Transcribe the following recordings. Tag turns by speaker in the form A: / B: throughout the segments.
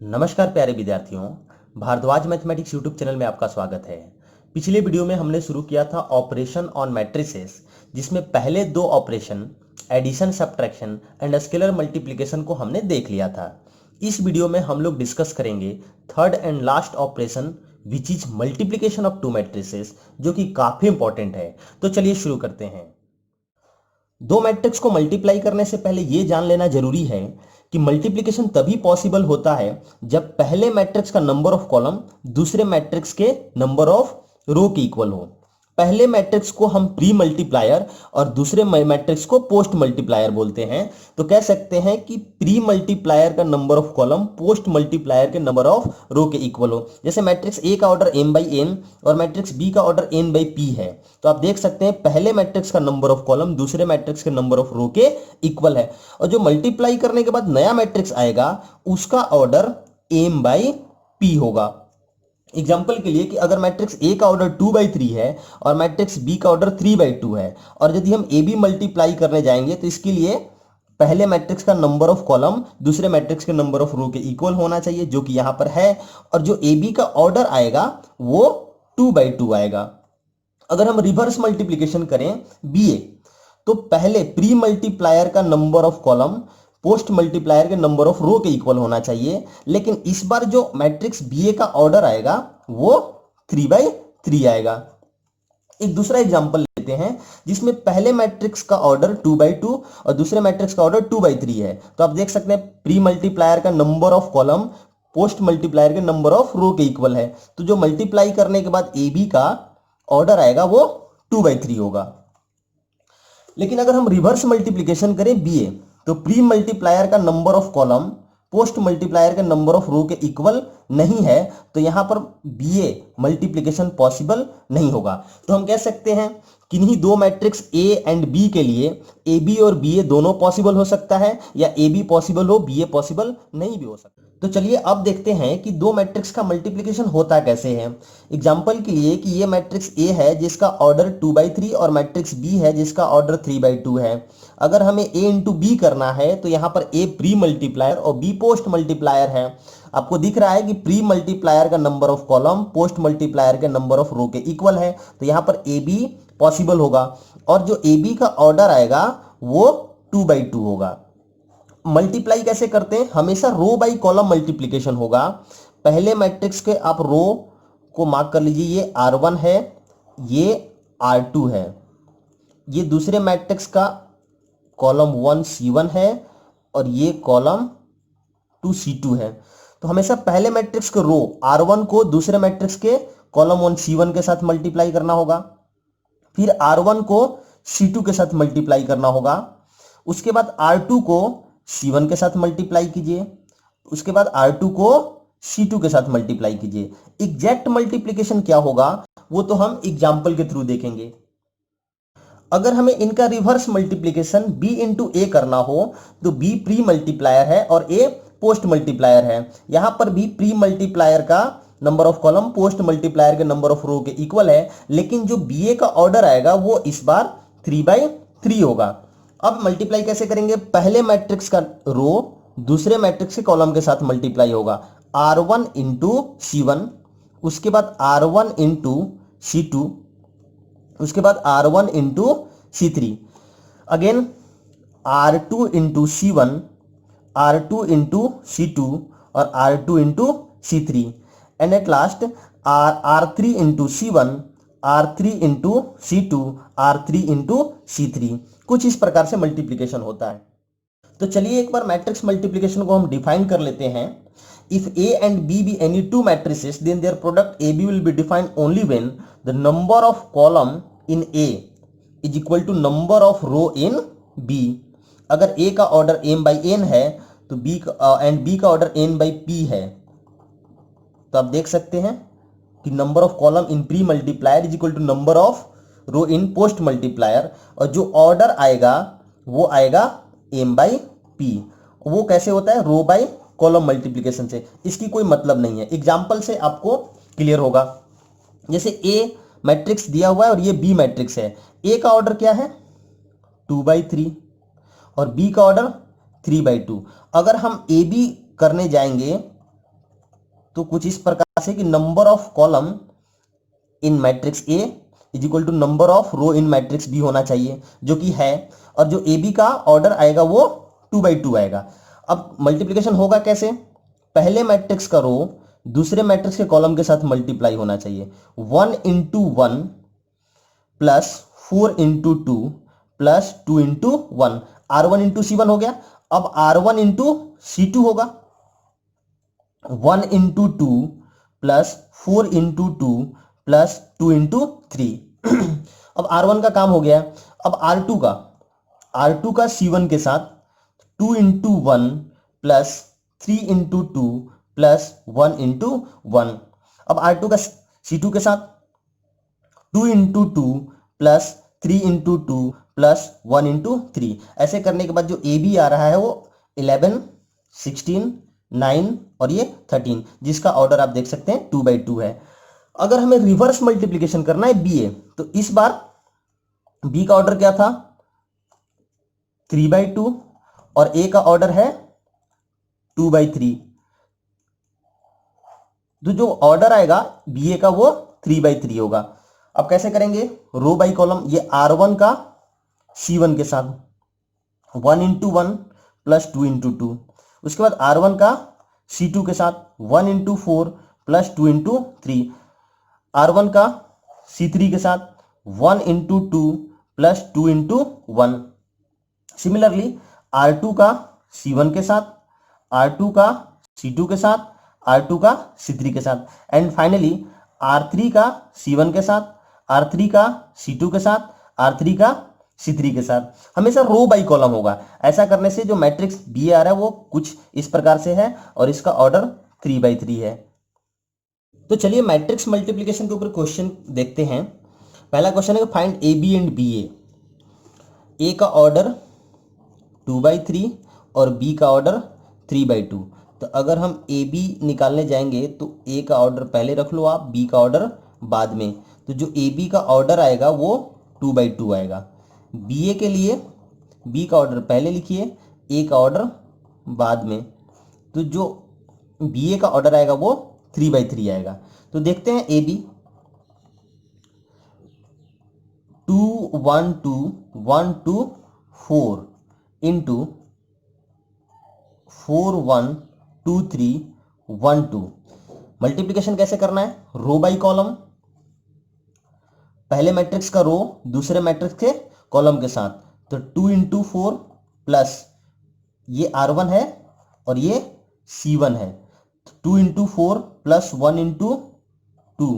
A: नमस्कार प्यारे विद्यार्थियों, भारद्वाज मैथमेटिक्स यूट्यूब चैनल में आपका स्वागत है। पिछले वीडियो में हमने शुरू किया था ऑपरेशन ऑन मैट्रिसेस, जिसमें पहले दो operation addition, subtraction and scalar multiplication को हमने देख लिया था। इस वीडियो में हम लोग डिस्कस करेंगे third and last operation which is multiplication of to matrices, जो कि काफी इंपॉर्टेंट है। तो चलिए शुरू करते हैं। दो मैट्रिक्स को मल्टीप्लाई करने से पहले यह जान लेना जरूरी है कि मल्टीप्लिकेशन तभी पॉसिबल होता है जब पहले मैट्रिक्स का नंबर ऑफ कॉलम दूसरे मैट्रिक्स के नंबर ऑफ रो के इक्वल हो। पहले मैट्रिक्स को हम प्री मल्टीप्लायर और दूसरे मैट्रिक्स को पोस्ट मल्टीप्लायर बोलते हैं। तो कह सकते हैं कि प्री मल्टीप्लायर का number of column post multiplier के नंबर ऑफ रो के इक्वल हो। जैसे मैट्रिक्स ए का ऑर्डर m बाई n और मैट्रिक्स बी का ऑर्डर n बाई p है, तो आप देख सकते हैं पहले मैट्रिक्स का नंबर ऑफ कॉलम दूसरे मैट्रिक्स के नंबर ऑफ रो के इक्वल है, और जो मल्टीप्लाई करने के बाद नया मैट्रिक्स आएगा उसका ऑर्डर m बाई p होगा। एग्जाम्पल के लिए कि अगर मैट्रिक्स ए का ऑर्डर 2/3 है और मैट्रिक्स बी का ऑर्डर 3/2 है, और यदि हम ए बी मल्टीप्लाई करने जाएंगे तो इसके लिए पहले मैट्रिक्स का नंबर ऑफ कॉलम दूसरे मैट्रिक्स के नंबर ऑफ रो के इक्वल होना चाहिए, जो कि यहां पर है, और जो ए बी का ऑर्डर आएगा वो 2/2 आएगा। अगर हम रिवर्स मल्टीप्लीकेशन करें बी ए, तो पहले प्री मल्टीप्लायर का number of column post multiplier के नंबर ऑफ रो के इक्वल होना चाहिए, लेकिन इस बार जो मैट्रिक्स बी ए का ऑर्डर आएगा वो 3/3 आएगा। एक दूसरा एग्जांपल लेते हैं जिसमें पहले मैट्रिक्स का ऑर्डर 2/2 और दूसरे मैट्रिक्स का ऑर्डर 2/3 है। तो आप देख सकते हैं प्री मल्टीप्लायर का number of column post multiplier के नंबर ऑफ रो के इक्वल है, तो जो मल्टीप्लाई करने के बाद ए बी का ऑर्डर आएगा वो 2/3 होगा। लेकिन अगर हम रिवर्स मल्टीप्लीकेशन करें बी ए, तो प्री मल्टीप्लायर का number of column post multiplier के नंबर ऑफ रो के इक्वल नहीं है, तो यहां पर बी ए मल्टीप्लीकेशन पॉसिबल नहीं होगा। तो हम कह सकते हैं किन्हीं दो मैट्रिक्स ए एंड बी के लिए ए बी और बी ए दोनों पॉसिबल हो सकता है, या ए बी पॉसिबल हो बी ए पॉसिबल नहीं भी हो सकता। तो चलिए अब देखते हैं कि दो मैट्रिक्स का मल्टीप्लिकेशन होता कैसे है। एग्जाम्पल के लिए कि ये मैट्रिक्स ए है जिसका ऑर्डर 2/3 और मैट्रिक्स बी है जिसका ऑर्डर 3/2 है। अगर हमें ए इंटू बी करना है तो यहाँ पर ए प्री मल्टीप्लायर और बी पोस्ट मल्टीप्लायर है। आपको दिख रहा है कि प्री मल्टीप्लायर का number of column post multiplier के नंबर ऑफ रो के इक्वल है, तो यहाँ पर ए बी पॉसिबल होगा, और जो ए बी का ऑर्डर आएगा वो 2/2 होगा। मल्टीप्लाई कैसे करते हैं? हमेशा रो बाई कॉलम मल्टीप्लीकेशन होगा। पहले मैट्रिक्स के आप रो को मार्क कर लीजिए, ये R1 है, ये R2 है। ये दूसरे मैट्रिक्स का कॉलम 1 C1 है और ये कॉलम 2 C2 है। तो हमेशा पहले मैट्रिक्स के रो R1 को दूसरे मैट्रिक्स के कॉलम 1 C1 के साथ मल्टीप्लाई करना होगा, फिर R1 को C2 के साथ मल्टीप्लाई करना होगा, उसके बाद R2 को C1 के साथ मल्टीप्लाई कीजिए, उसके बाद R2 को C2 के साथ मल्टीप्लाई कीजिए। एग्जैक्ट मल्टीप्लिकेशन क्या होगा वो तो हम एग्जाम्पल के थ्रू देखेंगे। अगर हमें इनका रिवर्स मल्टीप्लिकेशन b इंटू ए करना हो तो b प्री मल्टीप्लायर है और a पोस्ट मल्टीप्लायर है। यहां पर b प्री मल्टीप्लायर का number of column post multiplier के नंबर ऑफ रो के इक्वल है, लेकिन जो बी ए का ऑर्डर आएगा वो इस बार 3/3 होगा। अब मल्टीप्लाई कैसे करेंगे? पहले मैट्रिक्स का रो दूसरे मैट्रिक्स के कॉलम के साथ मल्टीप्लाई होगा, R1 इंटू C1, उसके बाद R1 इंटू C2, उसके बाद R1 into C3, again R2 into C1, R2 into C2 और R2 into C3, and at last R3 into C1, R3 into C2, R3 into C3। कुछ इस प्रकार से multiplication होता है। तो चलिए एक बार मैट्रिक्स मल्टीप्लिकेशन को हम डिफाइन कर लेते हैं। If A and B be any two matrices, then their product AB will be defined only when the number of column in A is equal to number of row in B। अगर A का order m by n है तो B and B का order n by p है, तो आप देख सकते हैं कि number of column in pre multiplier is equal to number of row in post multiplier, और जो ऑर्डर आएगा वो आएगा m by p। वो कैसे होता है? रो बाई कॉलम मल्टीप्लिकेशन से। इसकी कोई मतलब नहीं है, एग्जाम्पल से आपको क्लियर होगा। जैसे ए मैट्रिक्स दिया हुआ है और ये बी मैट्रिक्स है। ए का ऑर्डर क्या है? 2/3 और बी का ऑर्डर 3/2। अगर हम ए बी करने जाएंगे तो कुछ इस प्रकार से कि number of column in matrix A is equal to number of row in matrix B होना चाहिए, जो कि है। और जो ए बी का ऑर्डर आएगा वो 2 by 2 आएगा। अब मल्टीप्लीकेशन होगा कैसे? पहले मैट्रिक्स का रो दूसरे मैट्रिक्स के कॉलम के साथ मल्टीप्लाई होना चाहिए। 1 into 1 plus 4 into 2 plus 2 into 1, R1 into C1 हो गया। अब R1 into C2 होगा 1 into 2 plus 4 into 2 plus 2 into 3। अब R1 का काम हो गया। अब R2 का C1 के साथ 2 into 1 plus 3 into 2 plus 1 into 1। अब R2 का C2 के साथ 2 into 2 plus 3 into 2 plus 1 into 3। ऐसे करने के बाद जो ए बी आ रहा है वो 11, 16, 9 और ये 13, जिसका ऑर्डर आप देख सकते हैं 2 by 2 है। अगर हमें रिवर्स मल्टीप्लीकेशन करना है बी ए, तो इस बार बी का ऑर्डर क्या था? 3 by 2 और ए का ऑर्डर है 2 by 3। तो जो ऑर्डर आएगा बी ए का वो 3 by 3 होगा। अब कैसे करेंगे? रो बाई कॉलम। ये R1 का C1 के साथ 1 into 1 प्लस 2 into 2। उसके बाद R1 का C2 के साथ 1 into 4 प्लस 2 into 3। R1 का C3 के साथ 1 into 2 plus 2 into 1। Similarly R2 का C1 के साथ, R2 का C2 के साथ, R2 का C3 के साथ, एंड फाइनली R3 का C1 के साथ, R3 का C2 के साथ, R3 का C3 के साथ। हमेशा रो बाई कॉलम होगा। ऐसा करने से जो मैट्रिक्स बी आ रहा है वो कुछ इस प्रकार से है और इसका ऑर्डर 3 by 3 है। तो चलिए मैट्रिक्स मल्टीप्लिकेशन के ऊपर क्वेश्चन देखते हैं। पहला क्वेश्चन है find A B and B A का ऑर्डर 2 by 3 और बी का ऑर्डर 3 by 2। तो अगर हम ए बी निकालने जाएंगे तो ए का ऑर्डर पहले रख लो आप, बी का ऑर्डर बाद में। तो जो ए बी का ऑर्डर आएगा वो 2 by 2 आएगा। बी ए के लिए बी का ऑर्डर पहले लिखिए, ए का ऑर्डर बाद में। तो जो बी ए का ऑर्डर आएगा वो 3 by 3 आएगा। तो देखते हैं ए बी 2 1 2 1 2 4 इंटू 4 1 2 3 1 2। मल्टीप्लिकेशन कैसे करना है? रो बाई कॉलम। पहले मैट्रिक्स का रो दूसरे मैट्रिक्स के कॉलम के साथ। तो 2 into 4 प्लस ये R1 है और ये C1 है। 2 into 4 plus 1 into 2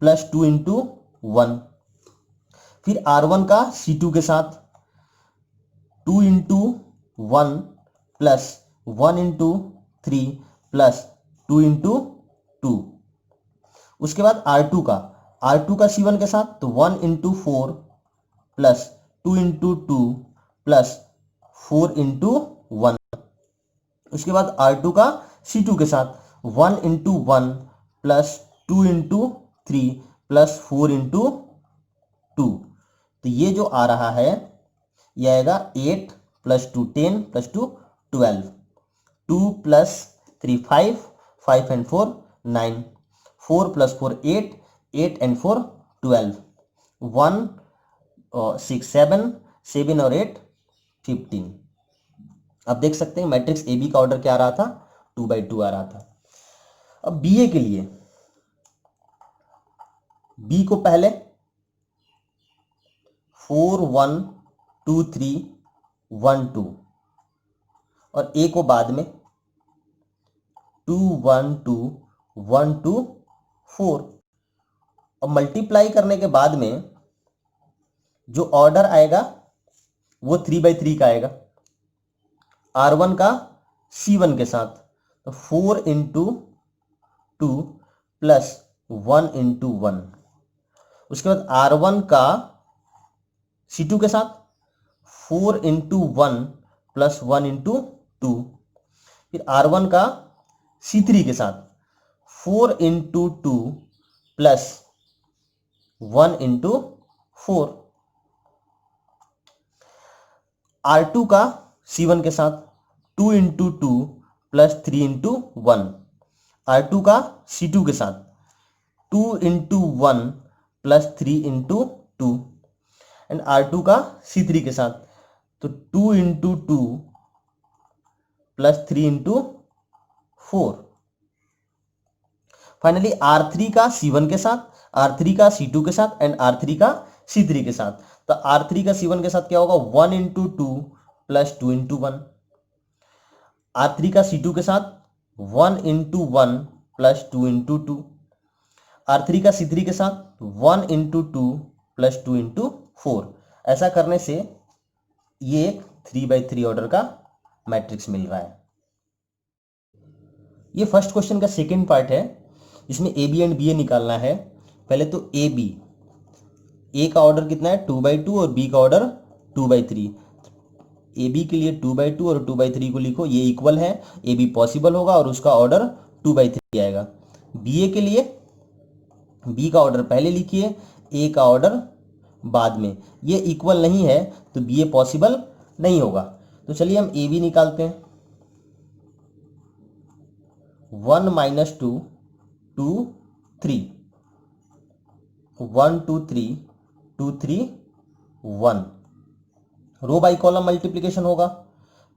A: plus 2 into 1। फिर R1 का C2 के साथ 2 into 1 plus 1 into 3 plus 2 into 2। उसके बाद R2 का C1 के साथ तो 1 into 4 plus 2 into 2 plus 4 into 1। उसके बाद R2 का C2 के साथ 1 into 1 plus 2 into 3 plus 4 into 2। तो ये जो आ रहा है ये आएगा 8 plus 2 10 plus 2 12, 2 plus 3 5, 5 and 4 9, 4 plus 4 8, 8 and 4 12, 1 6 7, 7 और 8 15। अब देख सकते हैं मैट्रिक्स ए बी का ऑर्डर क्या आ रहा था? 2 by 2 आ रहा था। अब बी ए के लिए बी को पहले 4 1 2 3 1 2 और ए को बाद में 2 1 2 1 2 4। अब मल्टीप्लाई करने के बाद में जो ऑर्डर आएगा वो 3 by 3 का आएगा। R1 का C1 के साथ तो 4 into 2 प्लस 1 into 1। उसके बाद R1 का C2 के साथ 4 into 1 प्लस 1 into 2। फिर R1 का C3 के साथ 4 into 2 प्लस 1 into 4। R2 का C1 के साथ 2 into 2 प्लस 3 into 1। R2 का C2 के साथ 2 into 1 plus 3 into 2 and R2 का C3 के साथ तो 2 into 2 plus 3 into 4। Finally R3 का C1 के साथ, R3 का C2 के साथ एंड R3 का C3 के साथ। तो R3 का C1 के साथ क्या होगा 1 इंटू 2 प्लस 2 इंटू 1। R3 का C2 के साथ 1 इंटू 1 प्लस 2 इंटू 2। R3 का C3 के साथ 1 इंटू 2 प्लस 2 इंटू 4। ऐसा करने से ये एक 3x3 ऑर्डर का मैट्रिक्स मिल रहा है। ये फर्स्ट क्वेश्चन का सेकेंड पार्ट है, इसमें ए बी एंड बी ए निकालना है। पहले तो ए बी, ए का ऑर्डर कितना है 2x2 और बी का ऑर्डर 2x3। ए बी के लिए 2x2 और 2x3 को लिखो, ये इक्वल है, ए बी पॉसिबल होगा और उसका ऑर्डर 2x3 आएगा। बी ए के लिए बी का ऑर्डर पहले लिखिए, ए का ऑर्डर बाद में, ये इक्वल नहीं है तो बी ए पॉसिबल नहीं होगा। तो चलिए हम ए बी निकालते हैं। 1 - 2 2 3 1 2 3 2 3 1। रो बाई कॉलम मल्टीप्लिकेशन होगा,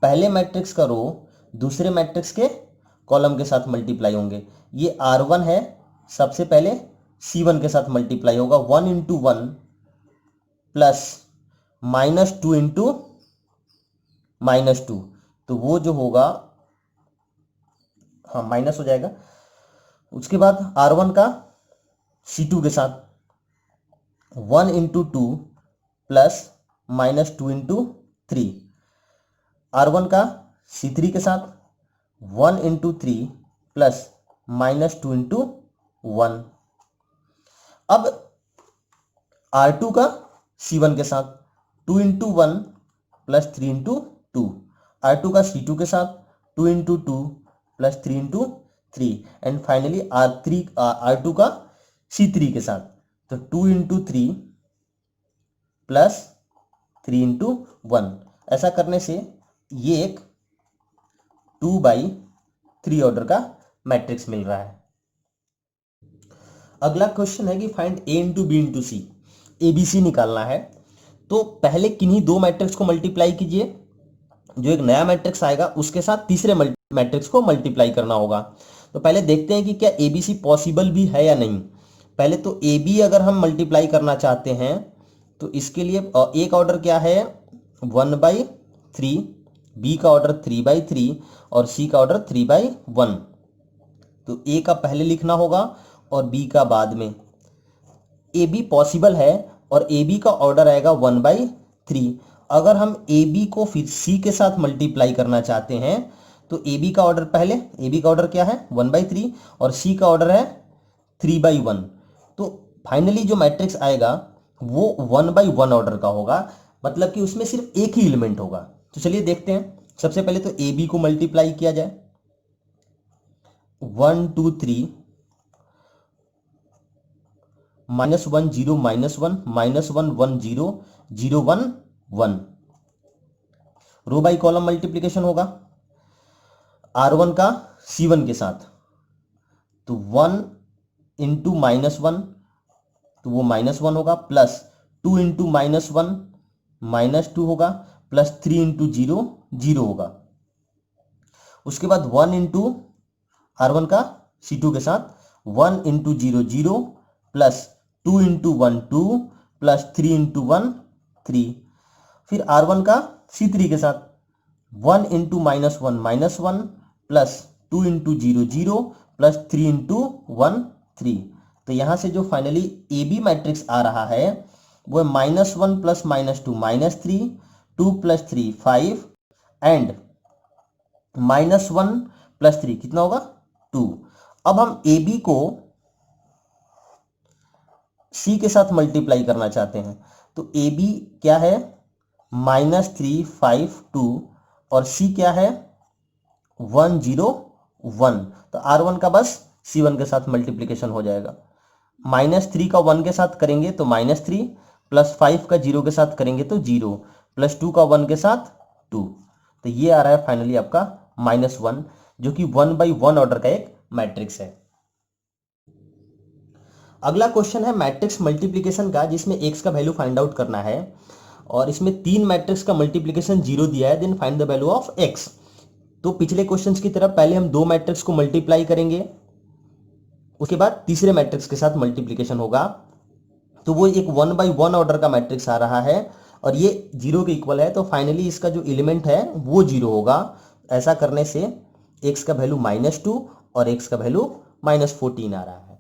A: पहले मैट्रिक्स का रो दूसरे मैट्रिक्स के कॉलम के साथ मल्टीप्लाई होंगे। ये R1 है, सबसे पहले C1 के साथ मल्टीप्लाई होगा। 1 इंटू 1 प्लस -2 इंटू -2, तो वो जो होगा हाँ माइनस हो जाएगा। उसके बाद R1 का C2 के साथ 1 इंटू 2 प्लस -2 इंटू 3। R1 का C3 के साथ 1 इंटू 3 प्लस -2 इंटू 1। अब R2 का C1 के साथ 2 इंटू 1 प्लस 3 इंटू 2। R2 का C2 के साथ 2 into 2 plus 3 into 3 and finally R2 का C3 के साथ तो 2 इंटू 3 प्लस 3 इंटू 1। ऐसा करने से ये एक 2x3 ऑर्डर का मैट्रिक्स मिल रहा है। अगला क्वेश्चन है कि find A into B into C, ABC निकालना है। तो पहले किन्हीं दो मैट्रिक्स को मल्टीप्लाई कीजिए, जो एक नया मैट्रिक्स आएगा उसके साथ तीसरे मैट्रिक्स को मल्टीप्लाई करना होगा। तो पहले देखते हैं कि क्या ABC पॉसिबल भी है या नहीं। पहले तो AB अगर हम मल्टीप्लाई करना चाहते हैं तो इसके लिए A का ऑर्डर क्या है 1/3, B का ऑर्डर 3/3 और C का ऑर्डर 3/1। तो A का पहले लिखना होगा और B का बाद में। AB पॉसिबल है और AB का ऑर्डर आएगा 1/3। अगर हम AB को फिर C के साथ मल्टीप्लाई करना चाहते हैं तो AB का ऑर्डर पहले, AB का ऑर्डर क्या है 1/3 और C का ऑर्डर है 3/1। तो फाइनली जो मैट्रिक्स आएगा वो 1/1 ऑर्डर का होगा, मतलब कि उसमें सिर्फ एक ही एलिमेंट होगा। तो चलिए देखते हैं। सबसे पहले तो AB को मल्टीप्लाई किया जाए, 1 2 3 -1 0 -1 -1 1 0 0 1 1। रो बाई कॉलम मल्टीप्लिकेशन होगा R1 का C1 के साथ, तो 1 इंटू -1 तो वो -1 होगा, प्लस 2 इंटू -1 -2 होगा, प्लस 3 इंटू 0 0 होगा। उसके बाद 1 इंटू R1 का C2 के साथ 1 into 0 0 plus 2 into 1 2 plus 3 into 1 3। फिर R1 का C3 के साथ 1 into -1 plus 2 into 0 0 plus 3 into 1 3। तो यहाँ से जो फाइनली AB मैट्रिक्स आ रहा है वो है -1 प्लस -2 -3, 2 प्लस 3 5 एंड -1 प्लस 3 कितना होगा 2। अब हम AB को C के साथ मल्टीप्लाई करना चाहते हैं तो AB क्या है -3 5 2 और C क्या है 1 0 1। तो R1 का बस C1 के साथ मल्टीप्लिकेशन हो जाएगा। -3 का 1 के साथ करेंगे तो -3, प्लस 5 का 0 के साथ करेंगे तो 0, प्लस 2 का 1 के साथ 2। तो ये आ रहा है फाइनली आपका -1, जो कि 1/1 ऑर्डर का एक मैट्रिक्स है। अगला क्वेश्चन है मैट्रिक्स मल्टीप्लिकेशन का, जिसमें x का वैल्यू फाइंड आउट करना है और इसमें 3 मैट्रिक्स का मल्टीप्लिकेशन 0 दिया है, then find the value of x। तो पिछले क्वेश्चंस की तरह पहले हम 2 मैट्रिक्स को मल्टीप्लाई करेंगे, उसके बाद तीसरे मैट्रिक्स के साथ मल्टीप्लिकेशन होगा। तो वो एक 1 by 1 ऑर्डर का मैट्रिक्स आ रहा है और ये 0 के इक्वल है, तो फाइनली इसका जो एलिमेंट है वो 0 होगा। ऐसा करने से x का वैल्यू -2 और x का वैल्यू -14 आ रहा है।